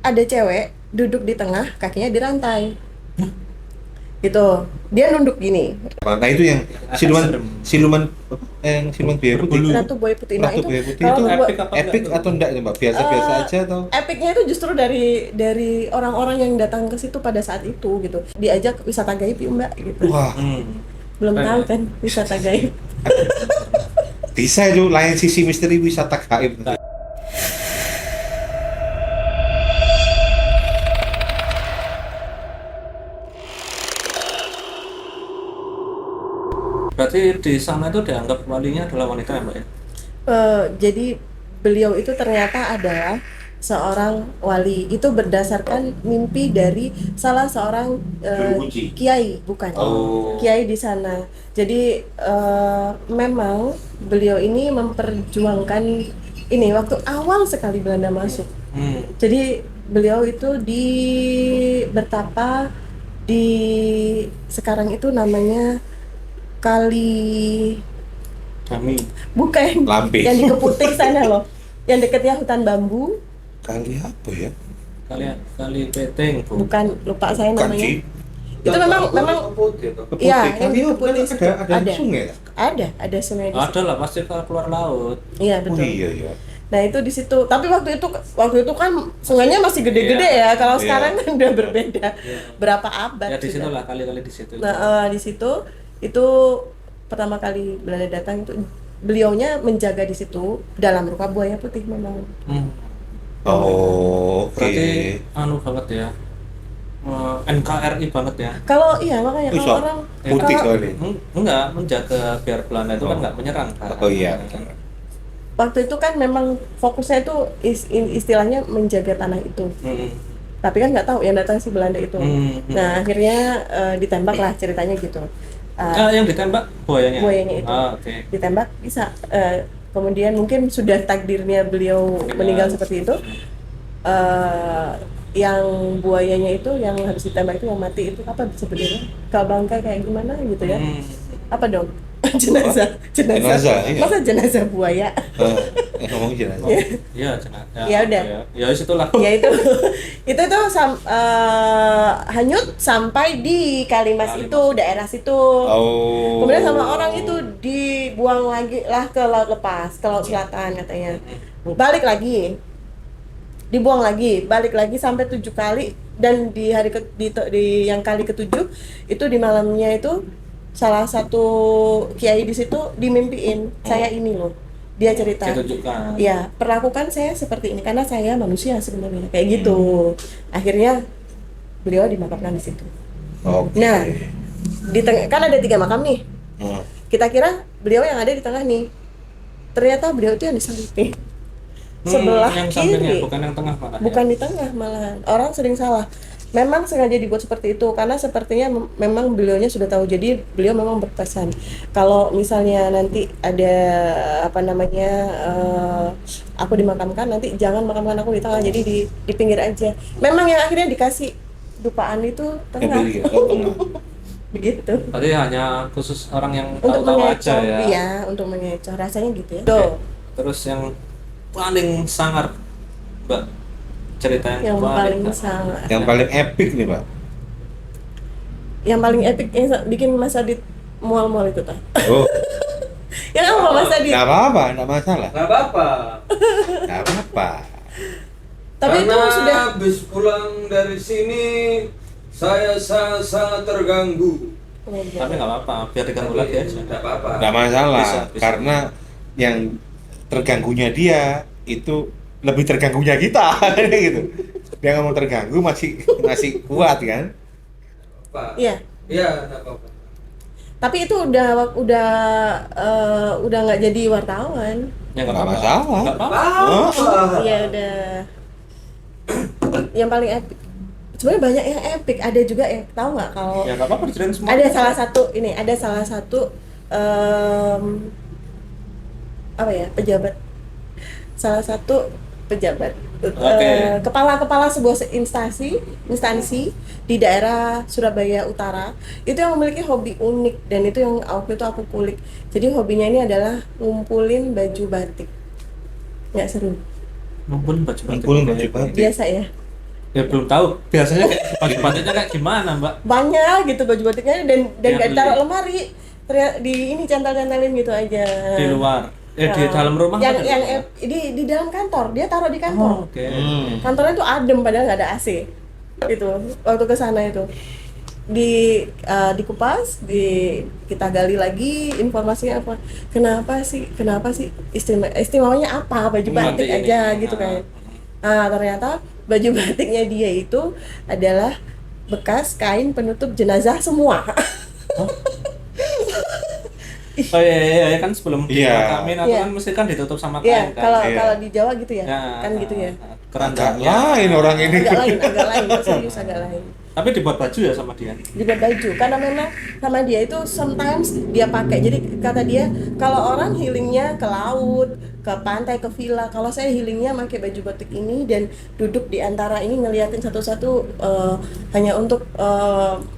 ada cewek duduk di tengah, kakinya dirantai. Gitu. Dia nunduk gini. Nah itu yang siluman yang siluman buaya putih. Ratu Buaya Putih. Nah, Ratu itu Buaya Putih kalau itu gua- epic atau enggak ya, Mbak? Biasa-biasa aja atau? Epicnya itu justru dari orang-orang yang datang ke situ pada saat itu gitu. Diajak wisata gaib yuk Mbak gitu. Wah, Belum tahu kan wisata gaib. bisa itu lain sisi misteri wisata gaib. Berarti di sana itu dianggap walinya adalah wanita ya Mbak ya? Jadi beliau itu ternyata adalah seorang wali. Itu berdasarkan mimpi dari salah seorang kiai, bukan kiai di sana. Jadi memang beliau ini memperjuangkan ini waktu awal sekali Belanda masuk. Jadi beliau itu bertapa di sekarang itu namanya Kami bukan Lampi. yang di Keputik sana loh, yang deketnya hutan bambu. Kali apa ya? kali Peteng Bu. Bukan, lupa saya Bukan namanya. sih. Itu memang Keputih. Iya, yang Kali di itu Keputik ada sungai. ada sungai di situ. Ada lah pasti kalau keluar laut. Iya Oh betul. iya ya. Nah itu di situ. Tapi waktu itu kan sungainya masih gede-gede ya. Kalau Iya. sekarang kan udah berbeda. Berapa abad Ya di situ sudah. lah kali-kali di situ. Nah di situ itu pertama kali Belanda datang itu beliaunya menjaga di situ dalam rupa buaya putih memang. Oh, oke. Berarti anu banget ya. NKRI banget ya. Kalau iya makanya Wih, kalau sok. orang Putih kalau- soalnya. Enggak menjaga biar Belanda itu kan Oh. enggak menyerang kan. Oh iya. waktu itu kan memang fokusnya itu istilahnya menjaga tanah itu. Tapi kan nggak tahu yang datang si Belanda itu. Nah akhirnya ditembak lah ceritanya gitu. Yang ditembak buayanya. Buayanya itu. Oke. Ditembak bisa. Kemudian mungkin sudah takdirnya beliau meninggal seperti itu. Yang buayanya itu yang habis ditembak itu yang mati itu apa sebenarnya? Bangkai kayak gimana gitu ya? Apa dong? jenazah. Jenazah, iya. Masa jenazah buaya? Ngomong jenazah. Iya, Ya udah. Ya situlah. Ya itu tuh hanyut sampai di Kalimas itu daerah situ. Oh. Kemudian sama orang itu dibuang lagi lah ke laut lepas, ke laut selatan katanya. Balik lagi, dibuang lagi, balik lagi sampai 7 kali dan di hari di yang kali ke-7 itu di malamnya itu salah satu kiai di situ dimimpiin saya ini loh. Dia cerita. Ditunjukkan. Ya, perlakukan saya seperti ini karena saya manusia sebenarnya kayak gitu. Akhirnya beliau dimakamkan di situ. Oke. Nah, di tengah kan ada 3 makam nih. Kita kira beliau yang ada di tengah nih. Ternyata beliau itu yang di samping. Sebelah yang sampingnya kiri. bukan yang tengah malah. Bukan di tengah malahan. Orang sering salah. Memang sengaja dibuat seperti itu karena sepertinya memang beliaunya sudah tahu. Jadi beliau memang berpesan kalau misalnya nanti ada apa namanya aku dimakamkan, nanti jangan makamkan aku di tengah, jadi di pinggir aja. Memang yang akhirnya dikasih dupaan itu tengah. Begitu. Berarti hanya khusus orang yang Untuk tahu-tahu aja mengecoh, ya. iya, untuk mengecoh rasanya gitu ya. Tuh, Terus yang paling sangar Mbak, cerita yang paling sangat. Yang paling epic nih, Pak. Yang paling epic yang bikin Mas Adit mual-mual itu tah. Oh. Yang apa Mas Adit? Enggak apa-apa, enggak masalah. Nggak apa-apa. Enggak apa-apa. Tapi itu Karena sudah habis pulang dari sini saya sangat terganggu. Tapi nggak apa-apa, biar diganggu lagi aja. Nggak apa-apa. Enggak masalah Bisa. karena yang terganggunya dia itu lebih terganggunya kita gitu. Dia nggak mau terganggu masih kuat kan? Apa? Iya. Iya, nggak apa-apa. Tapi itu udah nggak jadi wartawan. Ya nggak Nggak apa-apa. masalah. Nggak apa-apa. Iya udah. Yang paling epic. Sebenarnya banyak yang epic. Ada juga yang tahu nggak kalau Ya nggak apa-apa diceritain semua. ada salah satu apa ya pejabat. Salah satu pejabat. Oke. Kepala sebuah instansi di daerah Surabaya Utara itu yang memiliki hobi unik dan itu yang waktu itu aku kulik. Jadi hobinya ini adalah ngumpulin baju batik. Nggak seru. Ngumpulin baju batik. Ngumpulin baju batik. Biasa ya. Ya belum tahu. Biasanya kayak baju batiknya kayak gimana, Mbak? Banyak gitu baju batiknya dan Yang nggak beli. ditaruh lemari. Ternyata di ini centang-centangin gitu aja. Di luar. Di Nah, dalam rumah yang apa di yang luar? di dalam kantor, dia taruh di kantor. Oh, oke. Kantornya tuh adem padahal nggak ada AC. Itu waktu ke sana itu dikupas, kita gali lagi informasinya apa. Kenapa sih istimewanya apa baju batik Batik ini. aja gitu kan. Ternyata baju batiknya dia itu adalah bekas kain penutup jenazah semua. Oh iya, kan sebelum Iya. dimakamin atau Iya. kan mesti kan ditutup sama Iya, kain kan. kalau Iya. kalau di Jawa gitu ya, Ya, kan gitu ya. Keren Agak banget. lain orang ini. Agak lain, serius agak lain. Tapi dibuat baju ya sama dia. Dibuat baju karena memang sama dia itu sometimes dia pakai. Jadi kata dia kalau orang healingnya ke laut, ke pantai, ke villa, kalau saya healingnya pakai baju batik ini dan duduk di antara ini ngeliatin satu-satu hanya untuk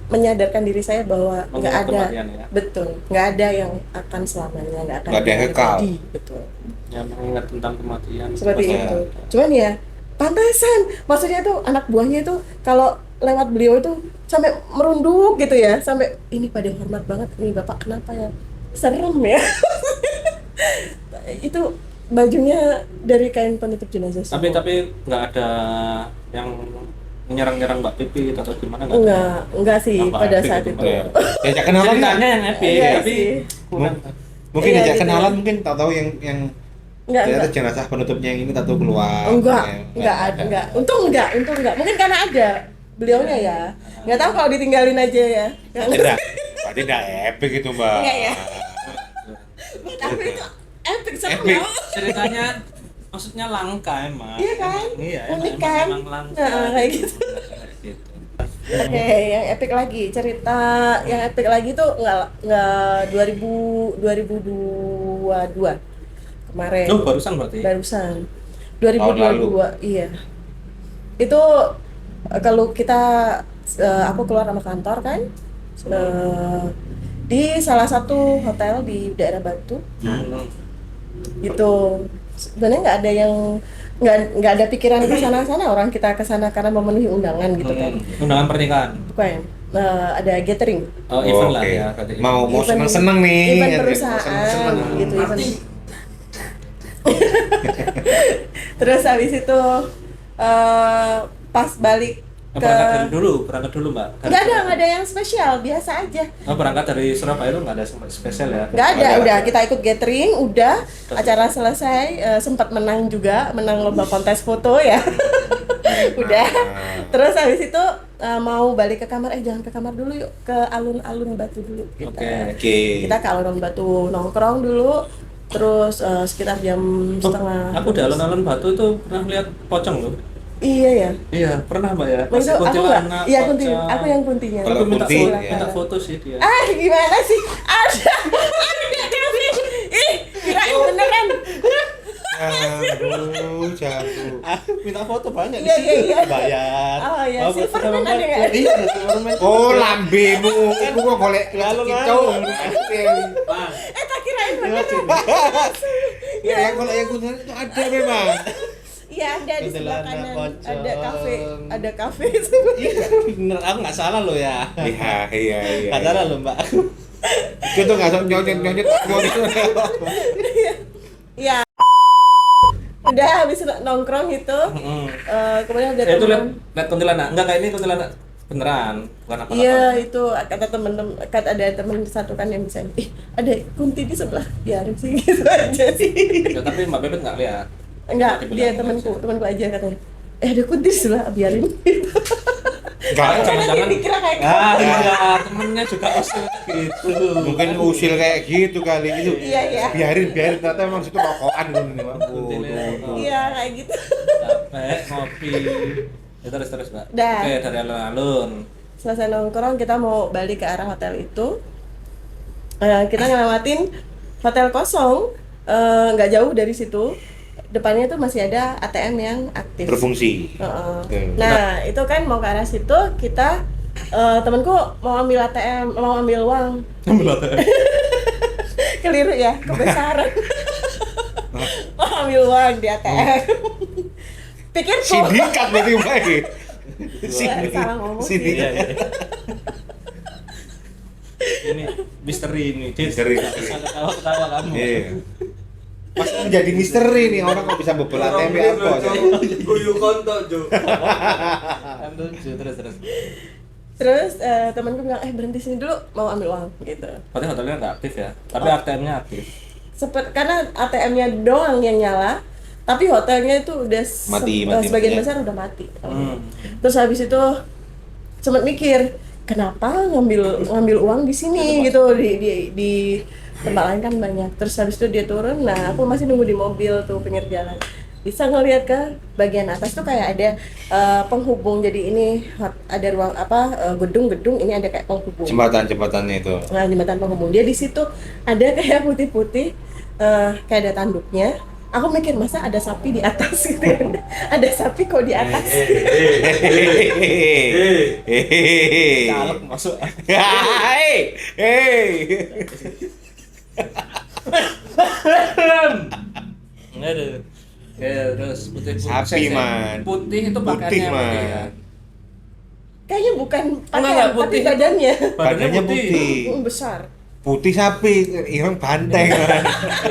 menyadarkan diri saya bahwa nggak Mengingat ada, kematian ya. betul, nggak ada yang akan selamanya, nggak akan Nggak ada yang kekal. abadi, betul. Yang mengingat tentang kematian. Seperti Maksudnya- itu. Cuman ya pantesan, maksudnya tuh anak buahnya itu kalau lewat beliau itu sampai merunduk gitu ya, sampai ini pada hormat banget nih bapak, kenapa ya, serem ya. Itu bajunya dari kain penutup jenazah semua. Tapi nggak ada yang nyerang-nyerang Mbak Pipi atau gimana nggak? enggak sih Apa pada epic saat itu, itu. Mbak? Ya. Diajak kenalan nggak? Ceritanya yang epic, Iya tapi sih. kurang. Mungkin Iya, diajak gitu kenalan, ya. mungkin tahu yang Enggak, ternyata enggak. jenazah penutupnya yang ini tahu keluar. Enggak, Ya, enggak ada, enggak. Untung enggak. Mungkin karena ada beliaunya ya. Enggak tahu kalau ditinggalin aja ya. Berarti enggak epic itu, Mbak. Enggak ya. Tapi itu epic serem Epic. tau. Ceritanya maksudnya langka emang. Iya kan? Iya, Unik emang, kan? emang langka. Nah, kayak gitu. Gitu. Oke, yang epic lagi. Cerita yang epic lagi tuh enggak 2022 kemarin. Loh, barusan berarti. Barusan. Tahun 2022. Iya. Itu kalau kita aku keluar sama kantor kan. Di salah satu hotel di daerah Batu. Hmm. Gitu. Sebenarnya nggak ada yang nggak ada pikiran ke sana orang kita ke sana karena memenuhi undangan gitu kan. Undangan pernikahan. Bukan. Ada gathering. Oh, event lah Oke. ya. berarti. Mau Event- seneng-seneng nih. event ya, perusahaan seneng-seneng. gitu, event. Terus habis itu pas balik ke Berangkat dulu Mbak. nggak ada yang spesial, biasa aja. Oh, berangkat dari Surabaya itu nggak ada spesial ya? Nggak ada, Ada. udah kita ikut gathering, udah acara selesai, sempat menang lomba kontes foto ya. Udah. Terus habis itu mau balik ke kamar, jangan ke kamar dulu yuk, ke alun-alun Batu dulu. Oke. Oke. Kita ke alun-alun Batu nongkrong dulu, terus sekitar jam setengah. Aku di alun-alun Batu itu pernah lihat pocong loh. Iya ya. Iya, pernah Mbak ya. Itu aku nggak, kuntilanak, iya pocong. aku yang kuntinya. Kalau Aku minta kunti, foto, ya. minta foto sih dia. Gimana sih? Ada Kevin. Kirain beneran. Jatuh. Minta foto banyak Iya, iya, iya. Bayar. Oh, iya, Mau Silverman foto sama ada nggak? Mbak? Iya, ada Silverman. Oh, lambemu. Iku kok golek kicau. Bang, Tak kirain beneran. Ya, yang golek yang kuntilanak itu ada memang. Iya ada di sebelah Kuntilanak, kanan. pocong. Ada kafe. bener aku nggak salah loh ya. Iya. Nggak salah loh Mbak. Itu tuh nggak nyonyet. Iya. Udah habis nongkrong itu, kemudian ada Itu teman. lihat kuntilanak. Enggak kayak ini kuntilanak beneran, bukan apa-apa. Iya itu ada temen satu kan yang bisa, ada kunti di sebelah, biarin sih gitu aja sih. Ya, tapi Mbak Bebet nggak lihat. Enggak, dia Dibilang temanku aja katanya. Ada kunti di sebelah, biarin. Enggak. Jangan dikira kayak Iya, temennya juga usul gitu. Mungkin usil kayak gitu kali itu. Iya. Biarin ternyata emang situ rokokan kan ini, Mbak. Iya kayak gitu. Capek ngopi. Ya, terus Mbak. Dah. Oke, dari alun-alun. Selesai nongkrong kita mau balik ke arah hotel itu. Kita ngelewatin hotel kosong, nggak jauh dari situ. Depannya tuh masih ada ATM yang aktif. Berfungsi. Heeh. Nah itu kan mau ke arah situ, kita temanku mau ambil ATM, mau ambil uang. Ambil ATM. Keliru ya, kebesaran. Mau ambil uang di ATM. Pikirku, Sindikat berarti Mbak. Sini. Salah ngomong Sini. sih. Iya, iya. Ini misteri ini. Misteri. Ketawa kamu. Iya. Mas menjadi misteri nih orang kok bisa bobol ATM apa aja. Guyu kontok, Jo. Kan lucu terus. Terus temanku bilang berhenti sini dulu mau ambil uang gitu. Berarti hotelnya nggak aktif ya, tapi ATM-nya aktif. Karena ATM-nya doang yang nyala, tapi hotelnya itu udah Mati sebagian ya. besar udah mati. Terus habis itu sempat mikir kenapa ngambil uang di sini gitu di tempat lain kan banyak. Terus habis itu dia turun, nah aku masih nunggu di mobil tuh pinggir jalan. Bisa ngelihat ke bagian atas tuh kayak ada penghubung, jadi ini ada ruang gedung-gedung, ini ada kayak penghubung. Jembatannya itu. Nah, jembatan penghubung dia di situ ada kayak putih-putih, kayak ada tanduknya. Aku mikir masa ada sapi di atas gitu kan. Ada sapi kok di atas. Caleg masuk. Hei. Aduh. Ya, terus putih. Sapi, Man. Putih itu Putih, pakaiannya Man. putih ya. Kayaknya bukan Enggak, pakaian, putih. tapi badannya. Badannya putih. Besar. Putih sapi, ireng banteng. Ya,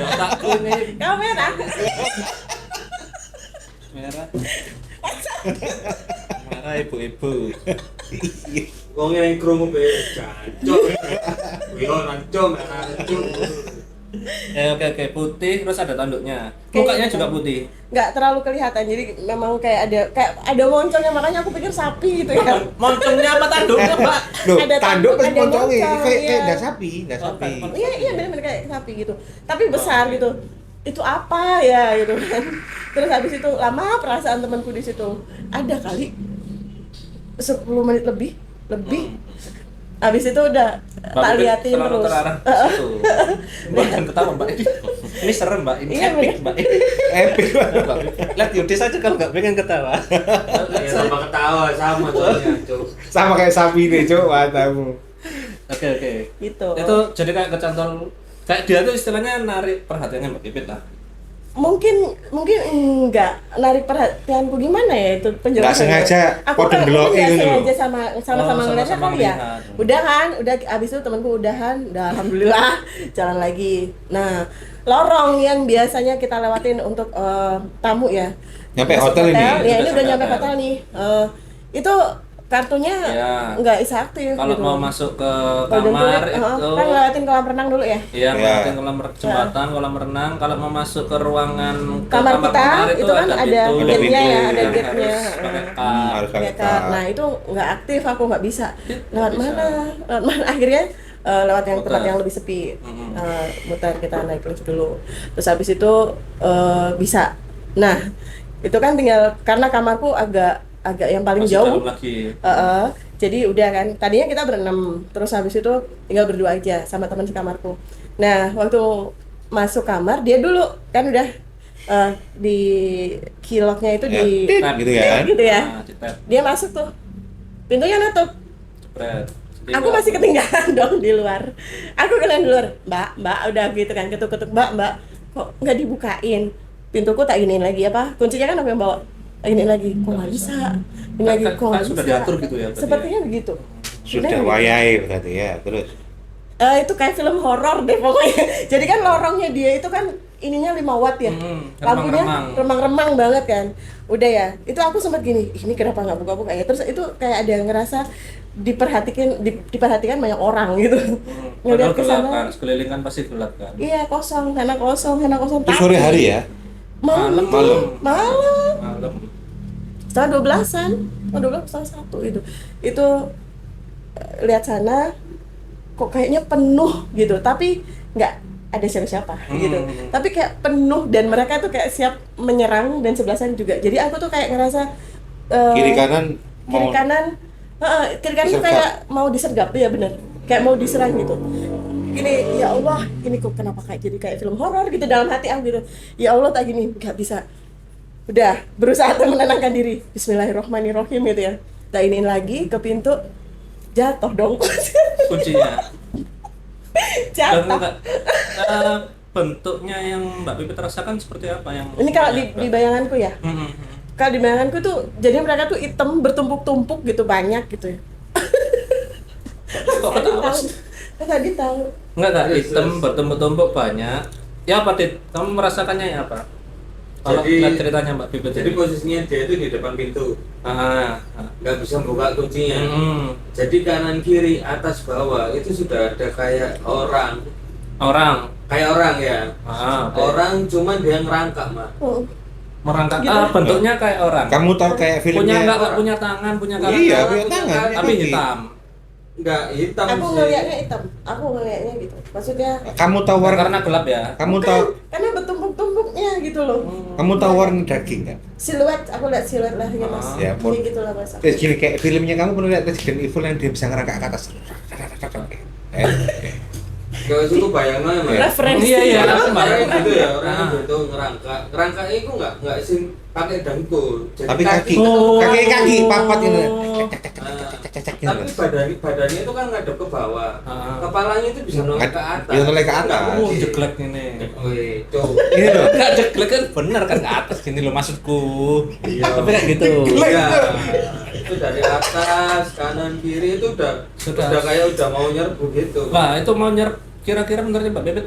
otakku ini Kamu merah. merah. Merah ibu-ibu. Wong yang krungu be jancuk. Yo rancuk, rancuk. Oke, putih terus ada tanduknya. Mukanya juga putih. Nggak terlalu kelihatan, jadi memang kayak ada moncolnya, makanya aku pikir sapi gitu ya. Moncongnya apa tanduknya, Mbak? Loh, Ada tanduk pas ada moncongin moncong, kayak iya. ndak sapi. Iya benar-benar kayak sapi gitu. Tapi besar gitu. Itu apa ya gitu kan. Terus habis itu lama perasaan temanku di situ. Ada kali 10 menit lebih. Habis itu udah tak liatin selalu terus. terarah ke situ. Bukan ketawa, Mbak. Ini serem, Mbak. Ini Iya, epic, Mbak. Epic Mbak. Lihat Yudis aja kalau nggak pengen ketawa. Ya sama ketawa sama soalnya, Cuk. sama kayak sapi nih, Cuk, matamu. Oke. Gitu. Itu jadi kayak kecantol. Kayak dia tuh istilahnya narik perhatiannya Mbak Pipit lah. Mungkin enggak narik perhatianku, gimana ya itu penjelasannya. Nggak sengaja Aku kode kan ngeloki nggak gitu loh. sengaja sama-sama Oh, ngeliatnya sama-sama kali ya. melihat. Udah abis itu temanku udah alhamdulillah jalan lagi. Nah, lorong yang biasanya kita lewatin untuk tamu ya. Nyampe Masuk hotel ini? Ya, ini Udah udah nyampe sampai hotel nih. Itu kartunya Iya. nggak bisa aktif Kalau gitu. mau masuk ke Golden kamar Tulip, itu kan lewatin kolam renang dulu ya. iya, Iya. ngelewatin kolam jembatan, kolam renang. Kalau mau masuk ke ruangan ke Kamar kita, itu kan ada pintu. gate-nya ya, pintu. ada Yang gate-nya. harus pakai Heeh. card. Harus pakai Ya kan? card. Nah itu nggak aktif, aku nggak bisa. Lewat Bisa. mana? Akhirnya lewat yang tempat Muter. yang lebih sepi. Mm-mm. Muter, kita naik lift dulu. Terus habis itu bisa. Nah itu kan tinggal, karena kamarku agak yang paling Masih jauh. dalam lagi. Jadi udah kan, tadinya kita berenam, terus habis itu tinggal berdua aja sama teman sekamarku. Nah waktu masuk kamar, dia dulu kan udah di kiloknya itu Ya, di tit, gitu kan. gitu ya. Nah, cipet, Dia masuk tuh, pintunya nutup. jepret. Aku masih ketinggalan dong di luar. Aku ketinggalan di luar. Mbak udah gitu kan, ketuk-ketuk, Mbak kok nggak dibukain? Pintuku tak giniin lagi apa? Kuncinya kan aku yang bawa. Ini lagi, kok nggak bisa? Ini lagi, kok nggak bisa? Sudah diatur gitu ya berarti Sepertinya begitu. Sudah Begitu. wayai berarti ya. Terus Itu kayak film horor deh pokoknya. Jadi kan lorongnya dia itu kan ininya 5 watt ya. Lampunya remang-remang. remang-remang banget kan. Udah ya. Itu aku sempat gini, ini kenapa nggak buka-buka ya? Terus itu kayak ada yang ngerasa diperhatikan banyak orang gitu. Ngeliat ke gelap sana. kan, sekeliling kan pasti gelap kan. Iya, kosong, sana kosong. itu sore hari ya. Malam. Malam. Malam. Setengah 12-an. Setengah 1 itu. Itu lihat sana kok kayaknya penuh gitu, tapi nggak ada siapa-siapa gitu. Tapi kayak penuh dan mereka tuh kayak siap menyerang, dan sebelah sana juga. Jadi aku tuh kayak ngerasa Kiri kanan kiri mau kanan kiri kanan tuh disergap. kayak mau disergap ya, bener, kayak mau diserang gitu. Ini ya Allah, ini kok kenapa kayak film horor gitu dalam hati aku gitu. Ya Allah, tak gini nggak bisa. Udah berusaha tuh menenangkan diri. Bismillahirrohmanirrohim gitu ya. Tak iniin lagi ke pintu, jatuh dong. Kuncinya. Dan Jatuh. enggak, bentuknya yang Mbak Pipit rasakan seperti apa yang Ini kalau di bayanganku ya. Kalau di bayanganku tuh jadi mereka tuh hitam bertumpuk-tumpuk gitu, banyak gitu ya. Kok Tadi ketawa tahu. sih? Tadi tahu. Enggak, Terus, hitam terus. bertumpuk-tumpuk banyak. Ya apa, Dit? Kamu merasakannya ya apa? Kalau Jadi- lihat ceritanya Mbak Pipit Jadi ini. posisinya dia itu di depan pintu, Ah. nggak bisa buka kuncinya. Hmm. Jadi kanan kiri atas bawah itu sudah ada kayak orang Orang. ya. Oke. Orang cuman dia ngerangkak mah. Merangkak. Gitu. Bentuknya kayak orang. Kamu tahu kayak punya filmnya? enggak punya tangan, punya kaki. Iya, Tangan, punya punya tangan, kaki. punya Tapi kaki. hitam. Nggak hitam Aku sih. ngelihatnya hitam. Aku ngelihatnya gitu. Maksudnya Kamu tahu warna? Karena gelap ya. Kamu bukan, tahu? karena bertumpuk-tumpuknya gitu loh. Kamu tahu warna daging nggak? Siluet, aku lihat siluet lah ya Mas. Ya, Kayak gitu lah Mas. Terus gini kayak filmnya kamu pernah lihat Resident Evil yang dia bisa ngerangkak ke atas. Kalau itu bayangnya mah. Referensi. Iya, aku Orang gitu ya, orang Ah. itu ngerangkak. Ngerangkak itu nggak sih pakai dengkul. Jadi Tapi kaki, Oh. kaki papat ini. Tapi badannya itu kan ngadep ke bawah. Ah. Kepalanya itu bisa noleh ke atas. Bisa noleh ke atas. Nggak Oh, mungkin. jeglek ini. Wih, coba. Ini loh. Enggak jeglek kan bener kan ke atas gini loh maksudku. Iya. Tapi kayak gitu. Iya. Itu dari atas, kanan, kiri itu udah Sudah. kayak udah mau nyerbu gitu. Wah, itu mau nyerap kira-kira menurutnya Mbak Pipit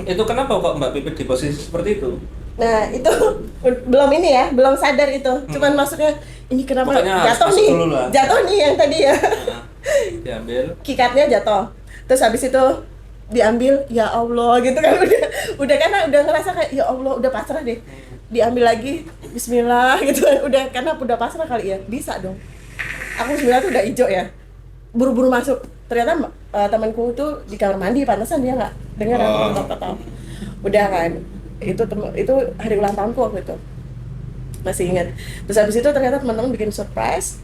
itu kenapa kok Mbak Pipit di posisi seperti itu? Nah itu belum ini ya, belum sadar itu. Cuman maksudnya ini kenapa Makanya harus jatuh masuk nih, dulu lah. jatuh nih yang tadi ya. Nah, diambil. Kikatnya jatuh. Terus habis itu diambil, ya Allah gitu kan udah karena udah ngerasa kayak ya Allah udah pasrah deh. Diambil lagi, Bismillah gitu kan udah karena udah pasrah kali ya, bisa dong. Aku Bismillah tuh udah hijau ya, buru-buru masuk. Ternyata temanku tuh di kamar mandi, pantesan dia nggak dengar Oh. aku tahu. Udah kan, itu hari ulang tahunku waktu itu masih ingat. Terus habis itu ternyata teman-teman bikin surprise.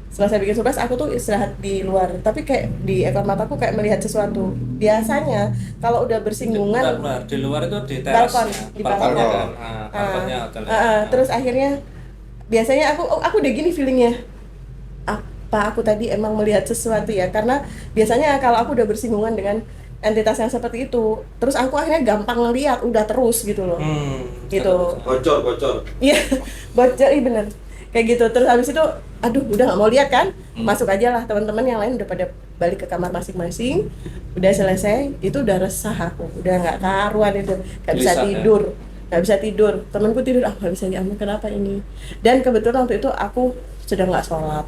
Setelah saya bikin surprise, aku tuh istirahat di luar, tapi kayak di ekor mataku kayak melihat sesuatu. Biasanya kalau udah bersinggungan Di luar itu di teras. balkon, di balkon. kan. Nah, balkonnya hotel. Terus akhirnya biasanya aku udah gini feelingnya, apa aku tadi emang melihat sesuatu ya, karena biasanya kalau aku udah bersinggungan dengan entitas yang seperti itu, terus aku akhirnya gampang ngeliat udah terus gitu loh. Gitu. Bocor. Iya, bocor, iya bener kayak gitu. Terus habis itu aduh udah nggak mau lihat kan, masuk aja lah. Teman-teman yang lain udah pada balik ke kamar masing-masing, udah selesai, itu udah resah aku, udah nggak karuan itu, nggak bisa Gelisah, ya? tidur, nggak bisa tidur. Temanku tidur, nggak bisa diambil, kenapa ini. Dan kebetulan waktu itu aku sedang nggak sholat,